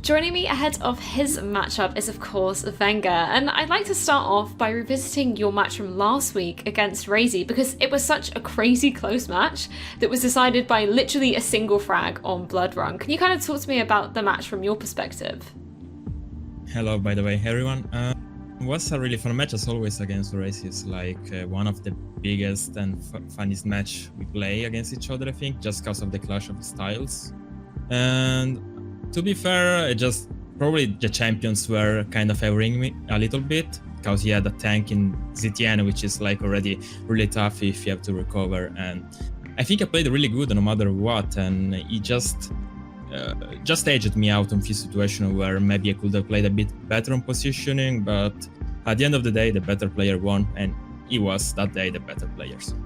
Joining me ahead of his matchup is, of course, Vengeur, and I'd like to start off by revisiting your match from last week against Razy, because it was such a crazy close match that was decided by literally a single frag on Blood Run. Can you kind of talk to me about the match from your perspective? Hello, by the way, everyone. It was a really fun match as always against Razy. It's like one of the biggest and funniest match we play against each other, I think, just because of the clash of styles. And to be fair, probably the champions were kind of favoring me a little bit, because he had a tank in ZTN, which is like already really tough if you have to recover. And I think I played really good no matter what, and he just edged me out on few situations where maybe I could have played a bit better on positioning, but at the end of the day, the better player won, and he was that day the better player. So.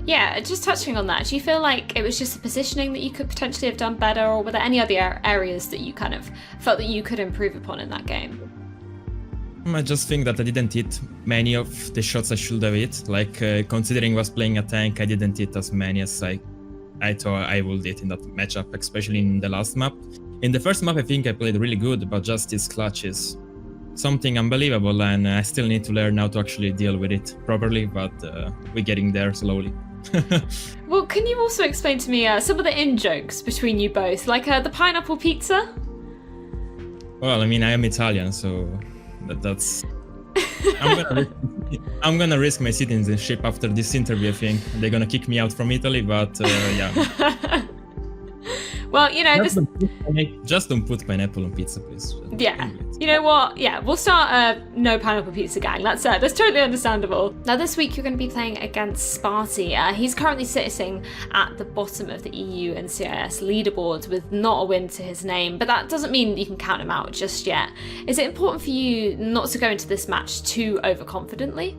Yeah, just touching on that, do you feel like it was just the positioning that you could potentially have done better, or were there any other areas that you kind of felt that you could improve upon in that game? I just think that I didn't hit many of the shots I should have hit. Like, considering I was playing a tank, I didn't hit as many as I thought I would hit in that matchup, especially in the last map. In the first map, I think I played really good, but just this clutch is something unbelievable, and I still need to learn how to actually deal with it properly, but we're getting there slowly. Well, can you also explain to me some of the in-jokes between you both, like the pineapple pizza? Well, I mean, I am Italian, so that's... I'm gonna risk my citizenship after this interview, I think. They're gonna kick me out from Italy, but yeah. Well, you know, just don't put pineapple on pizza, please. Yeah. You know what? Yeah, we'll start a no pineapple pizza gang. That's totally understandable. Now, this week you're going to be playing against Sparty. He's currently sitting at the bottom of the EU and CIS leaderboard with not a win to his name, but that doesn't mean you can count him out just yet. Is it important for you not to go into this match too overconfidently?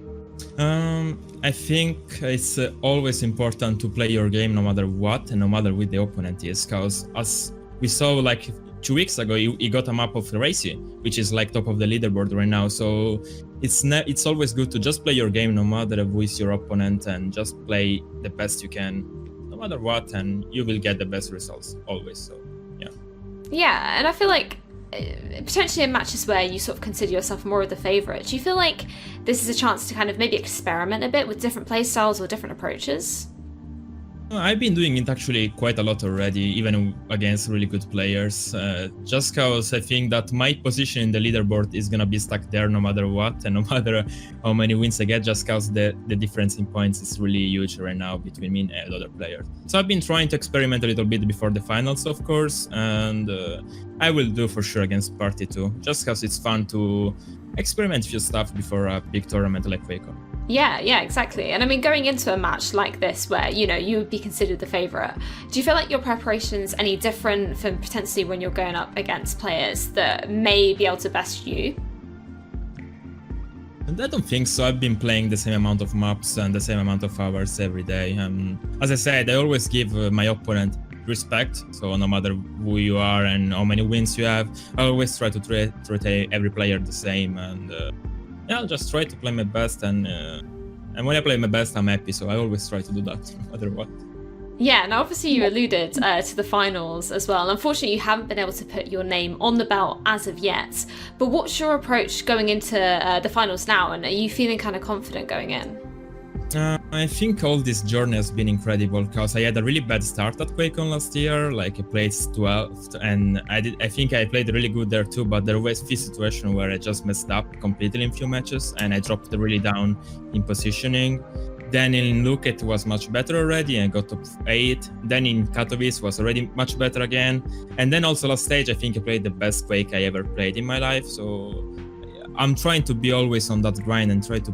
I think it's always important to play your game no matter what and no matter who the opponent is, because as we saw like 2 weeks ago, he got a map of Razy, which is like top of the leaderboard right now. So it's always good to just play your game no matter who is your opponent, and just play the best you can no matter what, and you will get the best results always. So yeah. Yeah, and I feel like potentially in matches where you sort of consider yourself more of the favourite, do you feel like this is a chance to kind of maybe experiment a bit with different playstyles or different approaches? I've been doing it actually quite a lot already, even against really good players, just because I think that my position in the leaderboard is gonna be stuck there no matter what, and no matter how many wins I get, just because the difference in points is really huge right now between me and other players. So I've been trying to experiment a little bit before the finals, of course, and I will do for sure against Party too, just because it's fun to experiment a few stuff before a big tournament like Quake. Yeah, exactly. And I mean, going into a match like this where, you know, you would be considered the favourite, do you feel like your preparation's any different from potentially when you're going up against players that may be able to best you? I don't think so. I've been playing the same amount of maps and the same amount of hours every day. As I said, I always give my opponent respect, so no matter who you are and how many wins you have, I always try to treat every player the same, and yeah, I'll just try to play my best, and when I play my best, I'm happy, so I always try to do that, no matter what. Yeah, now obviously you alluded to the finals as well. Unfortunately, you haven't been able to put your name on the belt as of yet, but what's your approach going into the finals now, and are you feeling kind of confident going in? I think all this journey has been incredible, because I had a really bad start at QuakeCon last year. Like, I played 12th, and I think I played really good there too, but there was a few situations where I just messed up completely in few matches, and I dropped really down in positioning. Then in Luke it was much better already, and got top 8. Then in Katowice was already much better again. And then also last stage, I think I played the best Quake I ever played in my life. So I'm trying to be always on that grind and try to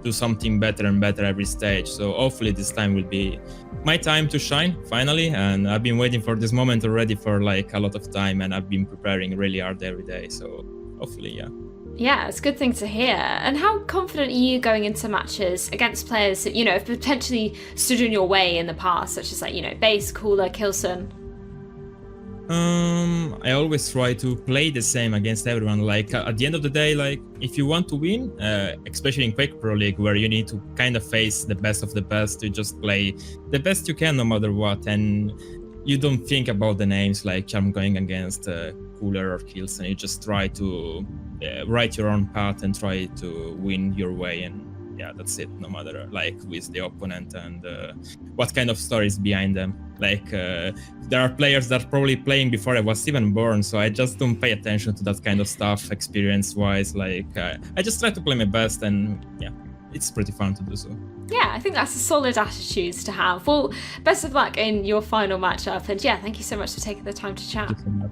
do something better and better every stage. So hopefully this time will be my time to shine finally, and I've been waiting for this moment already for like a lot of time, and I've been preparing really hard every day, so hopefully, yeah. Yeah, it's a good thing to hear. And how confident are you going into matches against players that, you know, have potentially stood in your way in the past, such as like, you know, Base, Cooler, Kilson? I always try to play the same against everyone. Like, at the end of the day, like, if you want to win, especially in Quake Pro League, where you need to kind of face the best of the best, you just play the best you can no matter what, and you don't think about the names. Like, I'm going against cooler or kills, and you just try to write your own path and try to win your way. And yeah, that's it. No matter like with the opponent and what kind of stories behind them. Like there are players that are probably playing before I was even born, so I just don't pay attention to that kind of stuff experience-wise. Like I just try to play my best, and yeah, it's pretty fun to do so. Yeah, I think that's a solid attitude to have. Well, best of luck in your final matchup, and yeah, thank you so much for taking the time to chat. Thank you so much.